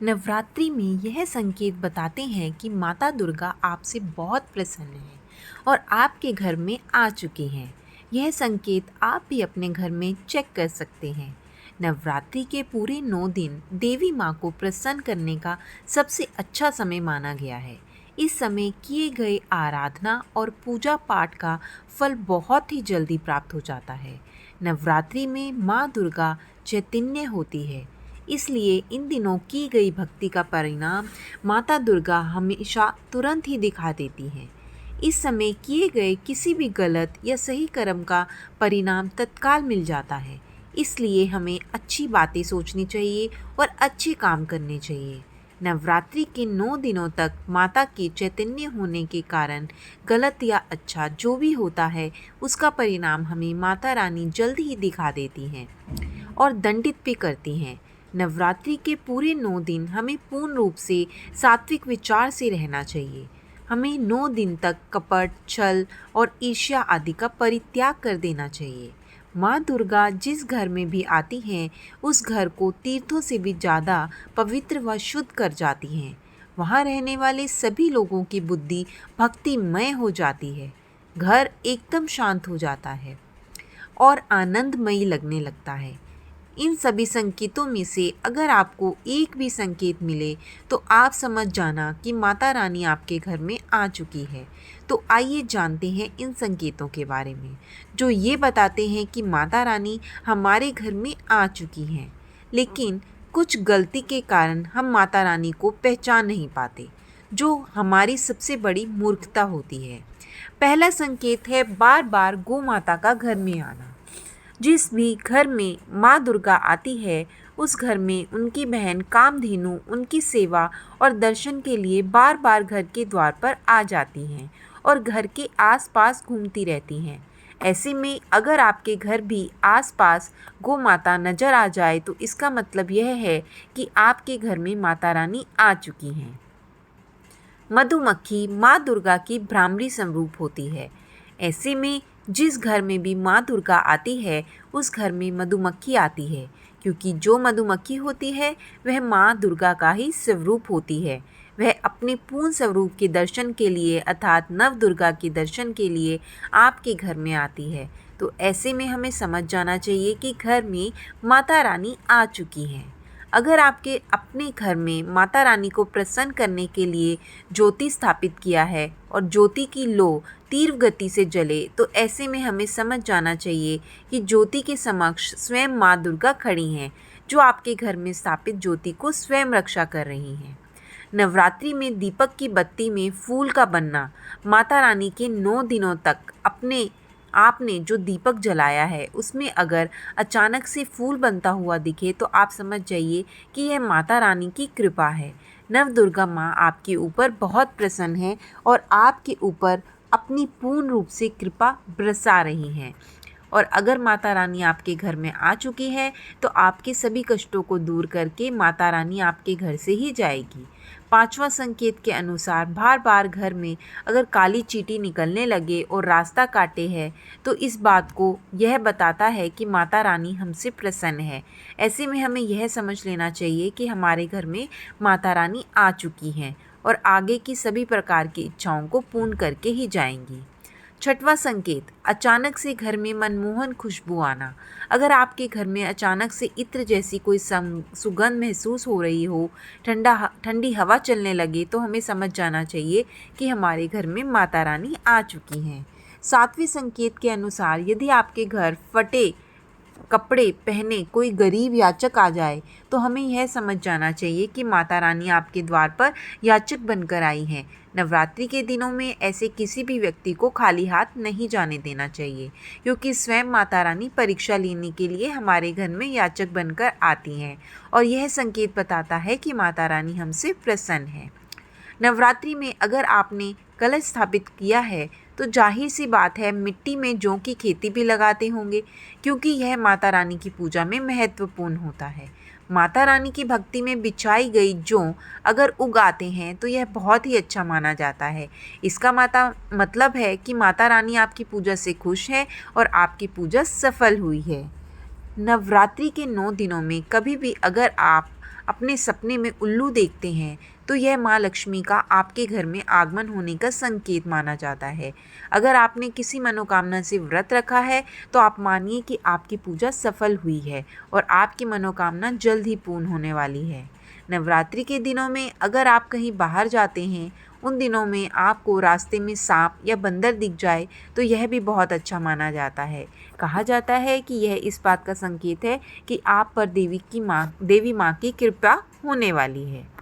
नवरात्रि में यह संकेत बताते हैं कि माता दुर्गा आपसे बहुत प्रसन्न है और आपके घर में आ चुकी हैं। यह संकेत आप भी अपने घर में चेक कर सकते हैं। नवरात्रि के पूरे 9 दिन देवी माँ को प्रसन्न करने का सबसे अच्छा समय माना गया है। इस समय किए गए आराधना और पूजा पाठ का फल बहुत ही जल्दी प्राप्त हो जाता है। नवरात्रि में माँ दुर्गा चैतन्य होती है, इसलिए इन दिनों की गई भक्ति का परिणाम माता दुर्गा हमेशा तुरंत ही दिखा देती हैं। इस समय किए गए किसी भी गलत या सही कर्म का परिणाम तत्काल मिल जाता है। इसलिए हमें अच्छी बातें सोचनी चाहिए और अच्छे काम करने चाहिए। नवरात्रि के 9 दिनों तक माता के चैतन्य होने के कारण गलत या अच्छा जो भी होता है उसका परिणाम हमें माता रानी जल्द ही दिखा देती हैं और दंडित भी करती हैं। नवरात्रि के पूरे 9 दिन हमें पूर्ण रूप से सात्विक विचार से रहना चाहिए। हमें 9 दिन तक कपट, छल और ईर्ष्या आदि का परित्याग कर देना चाहिए। माँ दुर्गा जिस घर में भी आती हैं उस घर को तीर्थों से भी ज़्यादा पवित्र व शुद्ध कर जाती हैं। वहाँ रहने वाले सभी लोगों की बुद्धि भक्तिमय हो जाती है। घर एकदम शांत हो जाता है और आनंदमयी लगने लगता है। इन सभी संकेतों में से अगर आपको एक भी संकेत मिले तो आप समझ जाना कि माता रानी आपके घर में आ चुकी है। तो आइए जानते हैं इन संकेतों के बारे में जो ये बताते हैं कि माता रानी हमारे घर में आ चुकी हैं। लेकिन कुछ गलती के कारण हम माता रानी को पहचान नहीं पाते, जो हमारी सबसे बड़ी मूर्खता होती है। पहला संकेत है बार बार गौ माता का घर में आना। जिस भी घर में माँ दुर्गा आती है उस घर में उनकी बहन कामधेनु उनकी सेवा और दर्शन के लिए बार बार घर के द्वार पर आ जाती हैं और घर के आसपास घूमती रहती हैं। ऐसे में अगर आपके घर भी आसपास गौ माता नजर आ जाए तो इसका मतलब यह है कि आपके घर में माता रानी आ चुकी हैं। मधुमक्खी माँ दुर्गा की भ्रामरी स्वरूप होती है। ऐसे में जिस घर में भी माँ दुर्गा आती है उस घर में मधुमक्खी आती है, क्योंकि जो मधुमक्खी होती है वह माँ दुर्गा का ही स्वरूप होती है। वह अपने पूर्ण स्वरूप के दर्शन के लिए अर्थात नव दुर्गा के दर्शन के लिए आपके घर में आती है। तो ऐसे में हमें समझ जाना चाहिए कि घर में माता रानी आ चुकी हैं। अगर आपके अपने घर में माता रानी को प्रसन्न करने के लिए ज्योति स्थापित किया है और ज्योति की लो तीव्र गति से जले तो ऐसे में हमें समझ जाना चाहिए कि ज्योति के समक्ष स्वयं माँ दुर्गा खड़ी हैं, जो आपके घर में स्थापित ज्योति को स्वयं रक्षा कर रही हैं। नवरात्रि में दीपक की बत्ती में फूल का बनना माता रानी के 9 दिनों तक आपने जो दीपक जलाया है उसमें अगर अचानक से फूल बनता हुआ दिखे तो आप समझ जाइए कि यह माता रानी की कृपा है। नव दुर्गा माँ आपके ऊपर बहुत प्रसन्न है और आपके ऊपर अपनी पूर्ण रूप से कृपा बरसा रही हैं। और अगर माता रानी आपके घर में आ चुकी है तो आपके सभी कष्टों को दूर करके माता रानी आपके घर से ही जाएगी। पांचवा संकेत के अनुसार बार बार घर में अगर काली चींटी निकलने लगे और रास्ता काटे है तो इस बात को यह बताता है कि माता रानी हमसे प्रसन्न है। ऐसे में हमें यह समझ लेना चाहिए कि हमारे घर में माता रानी आ चुकी हैं और आगे की सभी प्रकार की इच्छाओं को पूर्ण करके ही जाएंगी। छठवां संकेत अचानक से घर में मनमोहन खुशबू आना। अगर आपके घर में अचानक से इत्र जैसी कोई सुगंध महसूस हो रही हो, ठंडी हवा चलने लगे तो हमें समझ जाना चाहिए कि हमारे घर में माता रानी आ चुकी हैं। सातवें संकेत के अनुसार यदि आपके घर फटे कपड़े पहने कोई गरीब याचक आ जाए तो हमें यह समझ जाना चाहिए कि माता रानी आपके द्वार पर याचक बनकर आई हैं। नवरात्रि के दिनों में ऐसे किसी भी व्यक्ति को खाली हाथ नहीं जाने देना चाहिए, क्योंकि स्वयं माता रानी परीक्षा लेने के लिए हमारे घर में याचक बनकर आती हैं और यह संकेत बताता है कि माता रानी हमसे प्रसन्न है। नवरात्रि में अगर आपने कलश स्थापित किया है तो जाहिर सी बात है मिट्टी में जौ की खेती भी लगाते होंगे, क्योंकि यह माता रानी की पूजा में महत्वपूर्ण होता है। माता रानी की भक्ति में बिछाई गई जौ अगर उगाते हैं तो यह बहुत ही अच्छा माना जाता है। इसका मतलब है कि माता रानी आपकी पूजा से खुश है और आपकी पूजा सफल हुई है। नवरात्रि के 9 दिनों में कभी भी अगर आप अपने सपने में उल्लू देखते हैं तो यह माँ लक्ष्मी का आपके घर में आगमन होने का संकेत माना जाता है। अगर आपने किसी मनोकामना से व्रत रखा है तो आप मानिए कि आपकी पूजा सफल हुई है और आपकी मनोकामना जल्द ही पूर्ण होने वाली है। नवरात्रि के दिनों में अगर आप कहीं बाहर जाते हैं, उन दिनों में आपको रास्ते में सांप या बंदर दिख जाए तो यह भी बहुत अच्छा माना जाता है। कहा जाता है कि यह इस बात का संकेत है कि आप पर देवी माँ की कृपा होने वाली है।